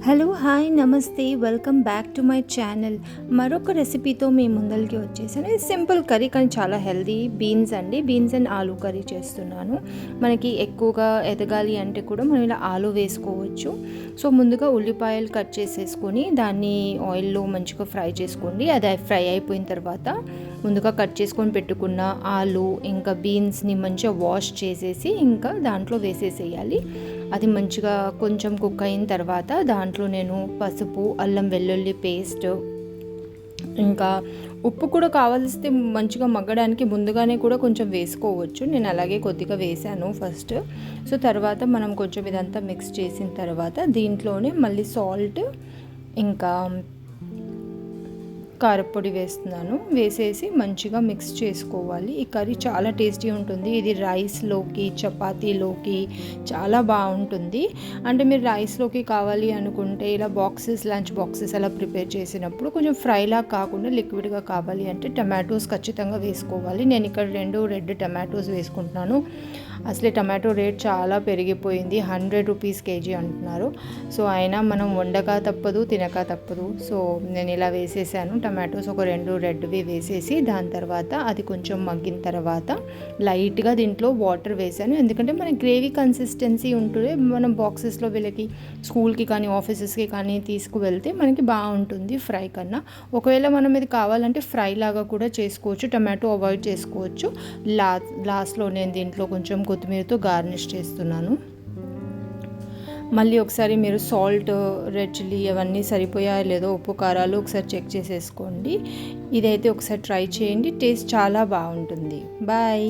Hello hi నమస్తే welcome back to my channel. మరొక రెసిపీతో మీ ముందరికి వచ్చేసాను. ఇది సింపుల్ కర్రీ కానీ చాలా healthy. Beans and aloo curry చేస్తున్నాను. మనకి ఎక్కువగా ఎదగాలి అంటే కూడా మనం ఇలా ఆలూ వేసుకోవచ్చు. సో ముందుగా ఉల్లిపాయలు కట్ చేసేసుకొని దాన్ని ఆయిల్లో మంచిగా ఫ్రై చేసుకోండి. అది ఫ్రై అయిపోయిన తర్వాత ముందుగా కట్ చేసుకొని పెట్టుకున్న ఆలూ ఇంకా బీన్స్ని మంచిగా వాష్ చేసేసి ఇంకా దాంట్లో వేసేసేయాలి. అది మంచిగా కొంచెం కుక్ అయిన తర్వాత దాంట్లో నేను పసుపు, అల్లం వెల్లుల్లి పేస్ట్, ఇంకా ఉప్పు కూడా కావాల్సితే మంచిగా మగ్గడానికి ముందుగానే కూడా కొంచెం వేసుకోవచ్చు. నేను అలాగే కొద్దిగా వేసాను ఫస్ట్. సో తర్వాత మనం కొంచెం ఇదంతా మిక్స్ చేసిన తర్వాత దీంట్లోనే మళ్ళీ సాల్ట్ ఇంకా కారపొడి వేస్తున్నాను. వేసేసి మంచిగా మిక్స్ చేసుకోవాలి. ఈ కర్రీ చాలా టేస్టీ ఉంటుంది. ఇది రైస్లోకి, చపాతీలోకి చాలా బాగుంటుంది. అంటే మీరు రైస్లోకి కావాలి అనుకుంటే ఇలా లంచ్ బాక్సెస్ అలా ప్రిపేర్ చేసినప్పుడు కొంచెం ఫ్రైలా కాకుండా లిక్విడ్గా కావాలి అంటే టమాటోస్ ఖచ్చితంగా వేసుకోవాలి. నేను ఇక్కడ 2 రెడ్ టమాటోస్ వేసుకుంటున్నాను. అసలే టమాటో రేట్ చాలా పెరిగిపోయింది. 100 రూపీస్ కేజీ అంటున్నారు. సో అయినా మనం వండక తప్పదు, తినక తప్పదు. సో నేను ఇలా వేసేసాను. టమాటోస్ ఒక 2 రెడ్వి వేసేసి దాని తర్వాత అది కొంచెం మగ్గిన తర్వాత లైట్గా దీంట్లో వాటర్ వేసాను. ఎందుకంటే మన గ్రేవీ కన్సిస్టెన్సీ ఉంటుంది. మనం బాక్సెస్లో వీళ్ళకి స్కూల్కి కానీ ఆఫీసెస్కి కానీ తీసుకువెళ్తే మనకి బాగుంటుంది ఫ్రై కన్నా. ఒకవేళ మనం ఇది కావాలంటే ఫ్రై లాగా కూడా చేసుకోవచ్చు. టమాటో అవాయిడ్ చేసుకోవచ్చు. లాస్ట్లో నేను దీంట్లో కొంచెం కొత్తిమీరతో గార్నిష్ చేస్తున్నాను. మళ్ళీ ఒకసారి మీరు సాల్ట్, రెడ్ చిల్లీ అవన్నీ సరిపోయాయో లేదో, ఉప్పు కారాలు ఒకసారి చెక్ చేసేసుకోండి. ఇదైతే ఒకసారి ట్రై చేయండి. టేస్ట్ చాలా బాగుంటుంది. బాయ్.